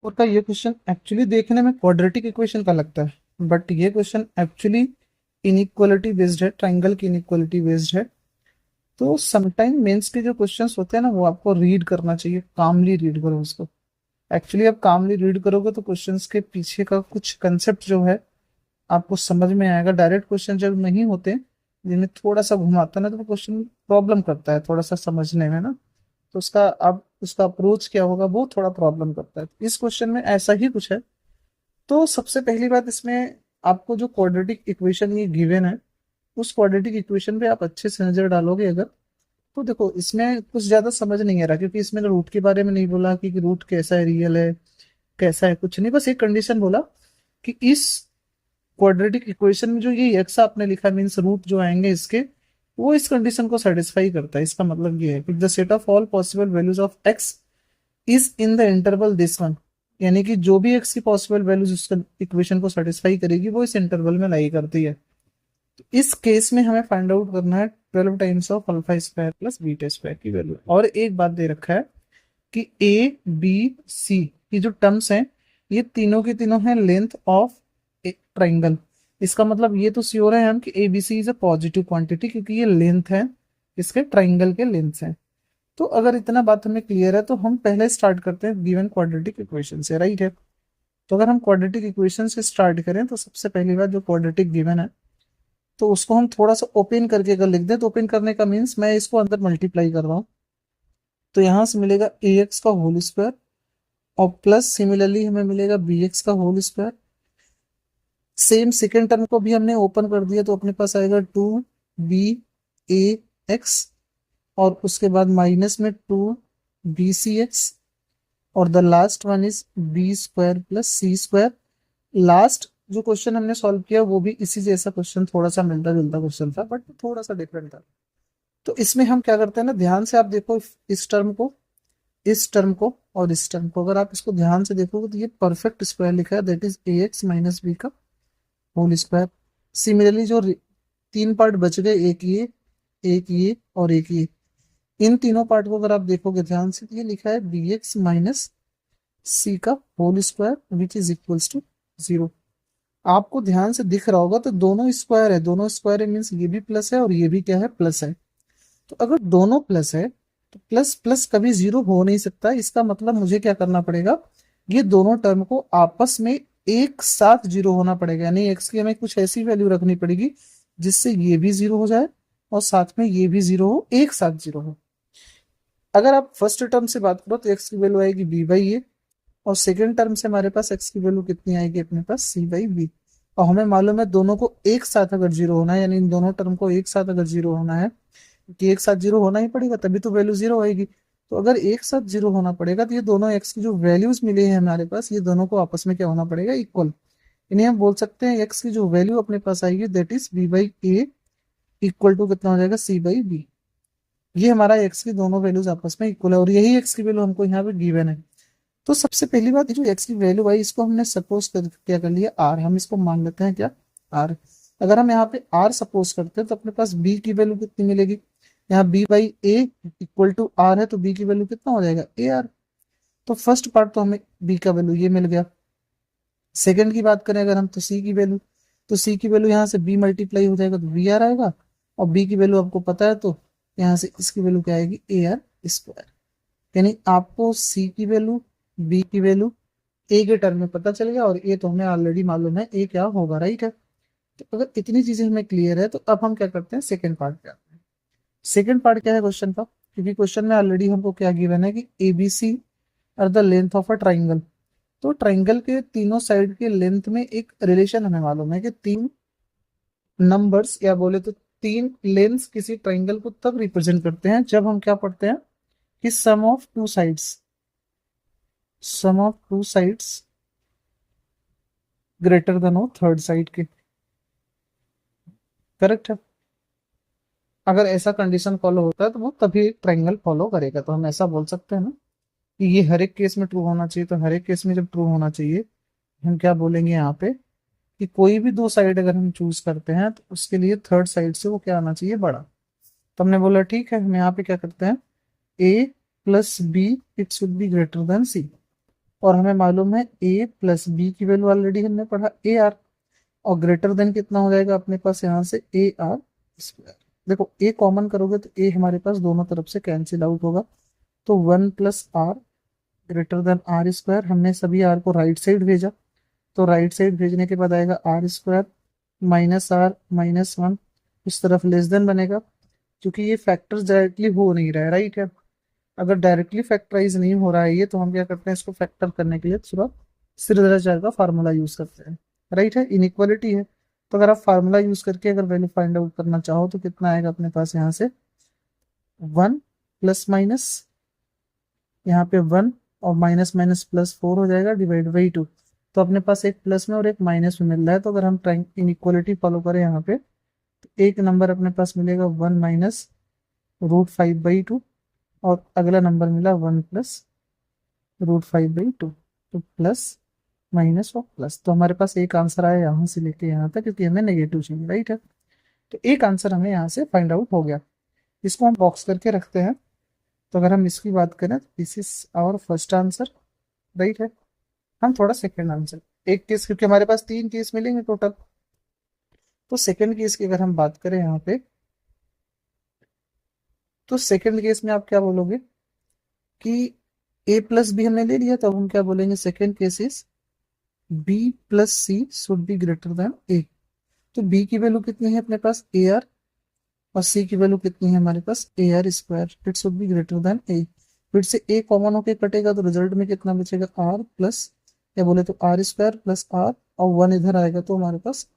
और का ये क्वेश्चन एक्चुअली देखने में क्वाड्रेटिक इक्वेशन का लगता है, बट ये क्वेश्चन एक्चुअली इनइक्वालिटी बेस्ड है, ट्राइंगल की इनइक्वालिटी बेस्ड है। तो समटाइम मेंस के जो क्वेश्चंस होते हैं ना, वो आपको रीड करना चाहिए, कामली रीड करो उसको। एक्चुअली आप कामली रीड करोगे तो क्वेश्चंस के पीछे का कुछ कंसेप्ट जो है आपको समझ में आएगा। डायरेक्ट क्वेश्चन जब नहीं होते, जिनमें थोड़ा सा घुमाता है ना, तो वो क्वेश्चन प्रॉब्लम करता है थोड़ा सा समझने में ना। तो उसका अब उसका अप्रोच क्या होगा, वो थोड़ा प्रॉब्लम करता है। इस क्वेश्चन में ऐसा ही कुछ है। तो सबसे पहली बात इसमें, आपको जो क्वाड्रेटिक इक्वेशन ये गिवन है, उस क्वाड्रेटिक इक्वेशन पे आप अच्छे से नजर डालोगे अगर, तो देखो इसमें कुछ ज्यादा समझ नहीं आ रहा, क्योंकि इसमें रूट के बारे में नहीं बोला कि रूट कैसा है, रियल है कैसा है, कुछ नहीं। बस एक कंडीशन बोला कि इस क्वाड्रेटिक इक्वेशन में जो ये एक्स आपने लिखा, मीन्स रूट जो आएंगे इसके, वो इस कंडीशन को सेटिस्फाई करता है। इसका मतलब ये है कि the set of all possible values of x is in the interval this one. यानी कि जो भी एक्स की पॉसिबल वैल्यूज उस इक्वेशन को सेटिस्फाई करेगी, वो इस इंटरवल में लाई करती है। तो इस केस में हमें फाइंड आउट करना है 12 times of alpha square plus beta square की वैल्यू। और एक बात दे रखा है कि ए बी सी की जो टर्म्स हैं, ये तीनों के तीनों हैं लेंथ ऑफ ए ट्राइंगल। इसका मतलब ये तो श्योर है हम कि A B C is a positive quantity, क्योंकि ये लेंथ है, इसके ट्राइंगल के लेंथ हैं। तो अगर इतना बात हमें क्लियर है, तो हम पहले स्टार्ट करते हैं गिवन क्वाड्रेटिक इक्वेशन से, राइट है। तो अगर हम क्वाड्रेटिक इक्वेशन से स्टार्ट करें, तो सबसे पहली बात, जो क्वाड्रेटिक गिवन है, तो उसको हम थोड़ा सा ओपन करके अगर लिख दें, तो ओपन करने का मीन्स मैं इसको अंदर मल्टीप्लाई कर रहा हूँ। तो यहाँ से मिलेगा ए एक्स का होल स्क्वायर, और प्लस सिमिलरली हमें मिलेगा बी एक्स का whole square. Same second term को भी हमने ओपन कर दिया, तो अपने पास आएगा 2b a x, और उसके बाद माइनस में 2b c x, और the last one is b square plus c square. Last जो क्वेश्चन हमने सॉल्व किया, वो भी इसी जैसा क्वेश्चन, थोड़ा सा मिलता जुलता क्वेश्चन था, बट थोड़ा सा डिफरेंट था। तो इसमें हम क्या करते हैं ना, ध्यान से आप देखो इस टर्म को, इस टर्म को और इस टर्म को, अगर आप इसको ध्यान से देखोगे, तो ये परफेक्ट स्क्वायर लिखा है, that is a x minus b का होल स्क्वायर। सिमिलरली जो तीन पार्ट बच गए, एक ये और एक ये, इन तीनों पार्ट को अगर आप देखोगे ध्यान से, तो ये लिखा है बी एक्स माइनस सी का whole square which is equals to 0। आपको ध्यान से दिख रहा होगा, तो दोनों स्क्वायर है, दोनों स्क्वायर है मीन्स ये भी प्लस है और ये भी क्या है, प्लस है। तो अगर दोनों प्लस है, तो प्लस प्लस कभी जीरो हो नहीं सकता। इसका मतलब मुझे क्या करना पड़ेगा, ये दोनों टर्म को आपस में एक साथ जीरो होना पड़ेगा, यानी एक्स की हमें कुछ ऐसी वैल्यू रखनी पड़ेगी जिससे ये भी जीरो हो जाए और साथ में ये भी जीरो हो, एक साथ जीरो हो। अगर आप फर्स्ट टर्म से बात करो, तो एक्स की वैल्यू आएगी बी बाई ए, और सेकेंड टर्म से हमारे पास एक्स की वैल्यू कितनी आएगी, अपने पास सी बाई बी। और हमें मालूम है दोनों को एक साथ अगर जीरो होना है, यानी इन दोनों टर्म को एक साथ अगर जीरो होना है, कि एक साथ जीरो होना ही पड़ेगा, तभी तो वैल्यू जीरो आएगी। तो अगर एक साथ जीरो होना पड़ेगा, तो ये दोनों एक्स की जो वैल्यूज मिले हैं हमारे पास, ये दोनों को आपस में क्या होना पड़ेगा, इक्वल। इन्हें हम बोल सकते हैं एक्स की जो वैल्यू अपने पास आएगी, that is b by a equal to कितना हो जाएगा, सी बाई बी। ये हमारा एक्स की दोनों वैल्यूज आपस में इक्वल है, और यही एक्स की वैल्यू हमको यहाँ पे गिवन है। तो सबसे पहली बात, ये जो एक्स की वैल्यू आई, इसको हमने सपोज कर क्या कर लिया, आर। हम इसको मान लेते हैं क्या, आर। अगर हम यहाँ पे आर सपोज करते हैं, तो अपने पास बी की वैल्यू कितनी मिलेगी, यहाँ b by a equal to r है, तो बी की वैल्यू कितना हो जाएगा, ए आर। तो फर्स्ट पार्ट तो हमें बी का वैल्यू ये मिल गया। सेकंड की बात करें अगर हम, तो सी की वैल्यू, तो सी की वैल्यू यहाँ से बी मल्टीप्लाई हो जाएगा, तो वी आर आएगा। और बी की वैल्यू आपको पता है, तो यहाँ से इसकी वैल्यू क्या आएगी, ए आर स्क्वायर। यानी आपको सी की वैल्यू, बी की वैल्यू ए के टर्म में पता चल गया, और ए तो हमें ऑलरेडी मालूम है ए क्या होगा, राइट है। तो अगर इतनी चीजें हमें क्लियर है, तो अब हम क्या करते हैं, सेकंड पार्ट पे आते हैं। सेकंड पार्ट क्या है क्वेश्चन का, क्योंकि क्वेश्चन में ऑलरेडी हमको क्या गिवन है कि A B c are the length of a triangle. तो ट्राइंगल के तीनों साइड के लेंथ में एक रिलेशन हमें मालूम है कि तीन नंबर्स, या बोले तो तीन लेंथ किसी ट्राइंगल को तब रिप्रेजेंट करते हैं जब हम क्या पढ़ते हैं कि sum of two sides greater than हो थर्ड साइड के। करेक्ट है। अगर ऐसा कंडीशन फॉलो होता है, तो वो तभी ट्राइंगल फॉलो करेगा। तो हम ऐसा बोल सकते हैं ना कि ये हर एक केस में ट्रू होना चाहिए। तो हर एक केस में जब ट्रू होना चाहिए, हम क्या बोलेंगे यहाँ पे कि कोई भी दो साइड अगर हम चूज करते हैं, तो उसके लिए थर्ड साइड से वो क्या आना चाहिए, बड़ा। तो हमने बोला ठीक है, हम यहाँ पे क्या करते हैं, A plus B it should be greater than C. और हमें मालूम है a प्लस बी की वैल्यू ऑलरेडी हमने पढ़ा ए आर, और ग्रेटर देन कितना हो जाएगा अपने पास यहाँ से ए आर स्क्वायर। देखो ए कॉमन करोगे तो ए हमारे पास दोनों तरफ से कैंसिल आउट होगा, तो 1 + r greater than r square. हमने सभी आर को राइट साइड भेजा, तो राइट साइड भेजने के बाद आएगा r square minus r minus one, इस तरफ लेस देन बनेगा, क्योंकि ये फैक्टर्स डायरेक्टली हो नहीं रहा है, राइट है। अगर डायरेक्टली फैक्टराइज नहीं हो रहा है ये, तो हम क्या करते हैं, इसको फैक्टर करने के लिए थोड़ा श्रीधराचार्य का फार्मूला यूज करते हैं, राइट है। इनइक्वालिटी है, तो अगर आप फार्मूला यूज करके अगर वैल्यू फाइंड आउट करना चाहो तो कितना आएगा अपने पास यहाँ से 1 प्लस माइनस, यहाँ पे 1 और माइनस माइनस प्लस 4 हो जाएगा डिवाइड बाई 2। तो अपने पास एक प्लस में और एक माइनस में मिल रहा है, तो अगर हम ट्राइंग इनइक्वालिटी फॉलो करें यहाँ पे, तो एक नंबर अपने पास मिलेगा 1 माइनस √5/2, और अगला नंबर मिला 1 प्लस √5/2। तो प्लस माइनस और प्लस, तो हमारे पास एक आंसर आया यहाँ से लेके यहाँ तक, क्योंकि हमें नेगेटिव चाहिए, राइट है। तो एक आंसर हमें यहाँ से फाइंड आउट हो गया, इसको हम बॉक्स करके रखते हैं। तो अगर हम इसकी बात करें, this is our first answer, right है। हम थोड़ा सेकेंड आंसर, एक केस, क्योंकि हमारे पास 3 केस मिलेंगे टोटल, तो सेकेंड केस की अगर हम बात करें यहाँ पे, तो सेकेंड केस में आप क्या बोलोगे कि a प्लस बी हमने ले लिया, तो अब हम क्या बोलेंगे, second case is b plus C should be greater than a। तो b की वैल्यू कितनी है अपने पास ए आर, और c की वैल्यू कितनी है हमारे पास A R square, it should be greater than a। फिर से a कॉमन होके कटेगा, तो रिजल्ट में कितना बचेगा r प्लस, या बोले तो आर स्क्वायर प्लस आर, और 1 इधर आएगा, तो हमारे पास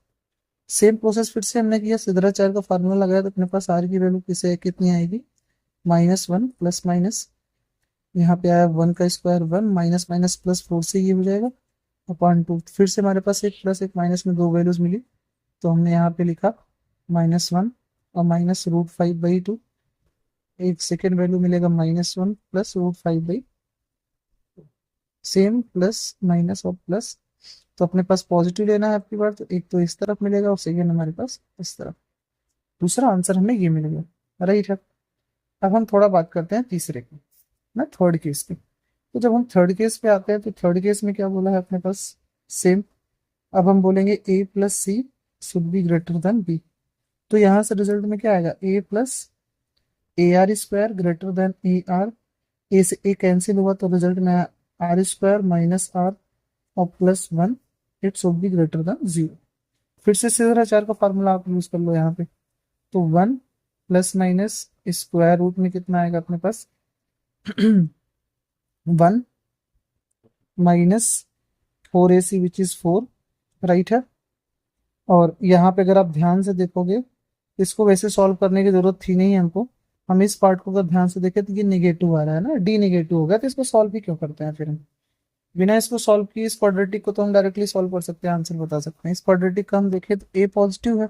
सेम प्रोसेस फिर से हमने किया, श्रीधराचार्य का फार्मूला लगाया, तो अपने पास आर की वैल्यू किसे कितनी आएगी, -1 प्लस माइनस, यहाँ पे आया 1 का स्क्वायर 1, माइनस माइनस प्लस 4 से ये हो जाएगा अपॉन 2। फिर से हमारे पास एक प्लस एक माइनस में दो वैल्यूज मिली, तो हमने यहाँ पे लिखा -1 और -√5/2। एक सेकेंड वैल्यू मिलेगा -1 प्लस √5/, सेम प्लस माइनस और प्लस। तो अपने पास पॉजिटिव लेना है आपकी बार, तो एक तो इस तरफ मिलेगा और सेकेंड हमारे पास इस तरफ। दूसरा आंसर हमें ये मिल गया, राइट है। अब हम थोड़ा बात करते हैं तीसरे की, ना थर्ड केस की। तो जब हम थर्ड केस पे आते हैं, तो थर्ड केस में क्या बोला है अपने पास, सेम। अब हम बोलेंगे a plus C should be greater than b। तो यहाँ से रिजल्ट में क्या आएगा, a plus A R square greater than A R, A से ए कैंसिल हुआ, तो रिजल्ट में आर स्क्वायर माइनस आर और plus 1, it should be greater than 0। फिर से श्रीधराचार्य का फार्मूला आप यूज कर लो यहाँ पे, तो 1 प्लस माइनस स्क्वायर रूट में कितना आएगा अपने पास 1 minus 4ac which is 4, right है। और यहाँ पे अगर आप ध्यान से देखोगे, इसको वैसे सॉल्व करने की जरूरत थी नहीं हमको, हम इस पार्ट को अगर ध्यान से देखें तो ये नेगेटिव आ रहा है ना, डी नेगेटिव हो गया, तो इसको सॉल्व भी क्यों करते हैं फिर हम, बिना इसको सॉल्व किए इस क्वाड्रेटिक को तो हम डायरेक्टली सॉल्व कर सकते हैं, आंसर बता सकते हैं। इस क्वाड्रेटिक का हम देखें तो ए पॉजिटिव है,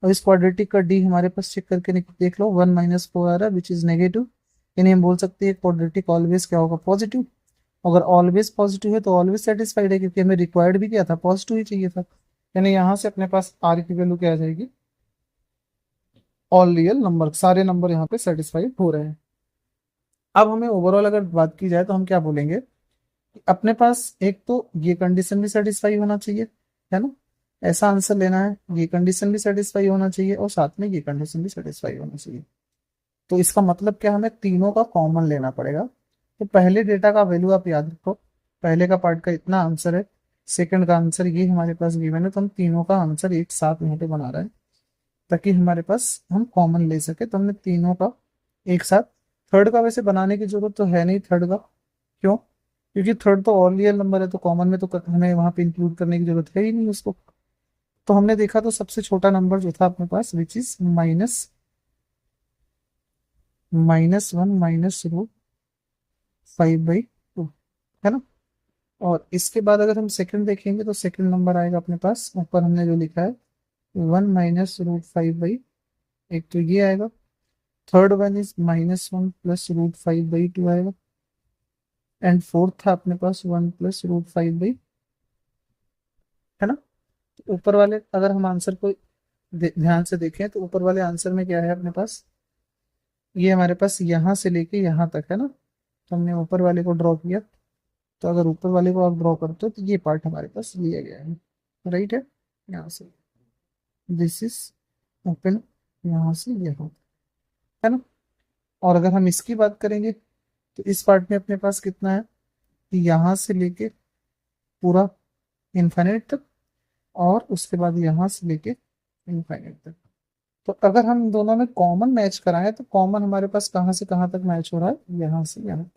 और इस क्वाड्रेटिक का डी हमारे पास चेक करके देख लो 1 - 4 आ रहा है विच इज नेगेटिव, यानी हम बोल सकते हैं क्वाड्रेटिक ऑलवेज क्या होगा, पॉजिटिव। अगर ऑलवेज पॉजिटिव है तो ऑलवेज सेटिस्फाइड है, क्योंकि हमें रिक्वायर्ड भी क्या था, पॉजिटिव ही चाहिए था। यानी यहाँ से अपने पास आर की वैल्यू क्या आ जाएगी, ऑल रियल नंबर, सारे नंबर यहाँ पे सेटिस्फाइड हो रहे हैं। अब हमें ओवरऑल अगर बात की जाए तो हम क्या बोलेंगे, अपने पास एक तो ये कंडीशन भी सेटिस्फाई होना चाहिए, है ना, ऐसा आंसर लेना है, ये कंडीशन भी सेटिस्फाई होना चाहिए और साथ में ये कंडीशन भी सेटिस्फाई होना चाहिए। तो इसका मतलब क्या, हमें तीनों का कॉमन लेना पड़ेगा। तो पहले डेटा का वैल्यू आप याद रखो, पहले का पार्ट का इतना आंसर है, सेकंड का आंसर ये हमारे पास गिवन है, तो हम तीनों का आंसर एक साथ यहाँ पे बना रहे हैं, ताकि हमारे पास हम कॉमन ले सके। तो हमने तीनों का एक साथ, थर्ड का वैसे बनाने की जरूरत तो है नहीं, थर्ड का क्यों, क्योंकि थर्ड तो ऑल रियल नंबर है, तो कॉमन में तो हमें वहां पे इंक्लूड करने की जरूरत है ही नहीं उसको। तो हमने देखा तो सबसे छोटा नंबर जो था अपने पास विच इज -1 - √5/2, है ना। और इसके बाद अगर हम सेकंड देखेंगे, तो सेकंड नंबर आएगा अपने पास, ऊपर हमने जो लिखा है 1 - √5/, एक तो ये आएगा। थर्ड वन इज -1 + √5/2 आएगा, एंड फोर्थ था अपने पास 1 + √5/, है ना। तो ऊपर वाले अगर हम आंसर को ध्यान से देखें, तो ऊपर वाले आंसर में क्या है अपने पास, ये हमारे पास यहाँ से लेके यहाँ तक है ना, तो हमने ऊपर वाले को ड्रॉ किया, तो अगर ऊपर वाले को आप ड्रॉ करते हो तो ये पार्ट हमारे पास लिया गया है, राइट है। यहाँ से दिस इज ओपन, यहाँ से यहाँ, है ना। और अगर हम इसकी बात करेंगे तो इस पार्ट में अपने पास कितना है कि यहाँ से लेके पूरा इनफाइनाइट तक, और उसके बाद यहाँ से लेके इनफाइनाइट तक। तो अगर हम दोनों में कॉमन मैच कराएं तो कॉमन हमारे पास कहाँ से कहाँ तक मैच हो रहा है, यहाँ से यहाँ तक।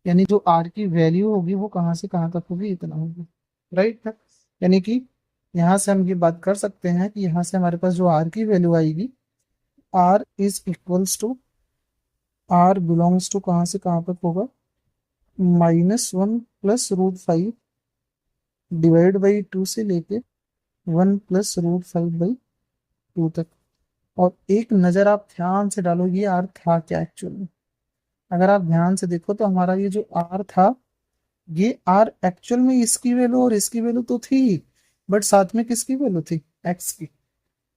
यानी जो आर की वैल्यू होगी वो कहाँ से कहाँ तक होगी, इतना होगी, राइट है। यानी कि यहाँ से हम ये बात कर सकते हैं कि यहाँ से हमारे पास जो आर की वैल्यू आएगी, r is equals to, r belongs to कहाँ से कहाँ तक होगा, -1 + √5 डिवाइड बाई 2 से लेके 1 + √5/2 तक। और एक नजर आप ध्यान से डालो ये आर था क्या एक्चुअल में। अगर आप ध्यान से देखो तो हमारा ये जो आर था, ये आर एक्चुअल में इसकी वैल्यू और इसकी वैल्यू तो थी, बट साथ में किसकी वैल्यू थी, एक्स की।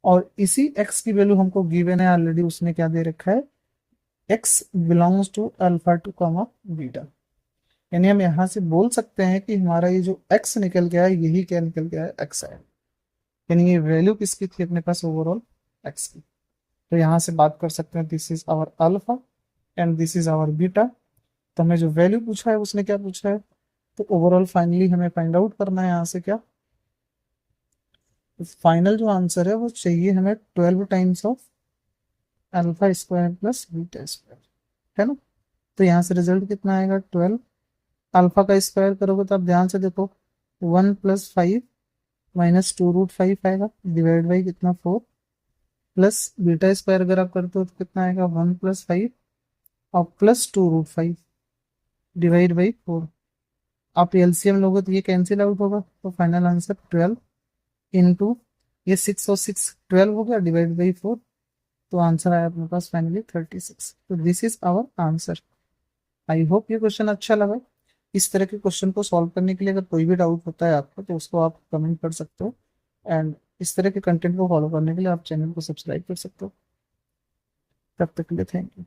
और इसी एक्स की वैल्यू हमको गिवन है ऑलरेडी, उसने क्या दे रखा है, x belongs to alpha to comma beta. यानी हम यहाँ से बोल सकते हैं कि हमारा ये जो एक्स निकल गया है यही क्या निकल गया है, एक्स है। यानी ये वैल्यू किसकी थी अपने पास, ओवरऑल एक्स की। तो यहाँ से बात कर सकते हैं this is our alpha and this is our beta. तो हमें जो वैल्यू पूछा है उसने क्या पूछा है, तो ओवरऑल फाइनली हमें फाइंड आउट करना है यहाँ से क्या, फाइनल जो आंसर है वो चाहिए हमें 12 times of alpha square plus beta square, है ना। तो यहाँ से रिजल्ट कितना आएगा, 12। अल्फा का स्क्वायर करोगे तो आप ध्यान से देखो, 1 + 5 -2√5 आएगा, डिवाइड बाई कितना 4, प्लस बीटा स्क्वायर अगर आप करते हो तो कितना आएगा 1 + 5 और +2√5 डिवाइड बाई 4। आप एलसीएम लोगे तो ये कैंसिल आउट होगा, तो फाइनल आंसर 12 इंटू ये 6 और 6 12 हो गया, डिवाइड बाई 4। तो आंसर आया अपने पास फाइनली 36। तो this is our answer. I hope ये क्वेश्चन अच्छा लगा। इस तरह के क्वेश्चन को सॉल्व करने के लिए अगर कोई भी डाउट होता है आपको तो उसको आप कमेंट कर सकते हो, एंड इस तरह के कंटेंट को फॉलो करने के लिए आप चैनल को सब्सक्राइब कर सकते हो। तब तक के लिए थैंक यू।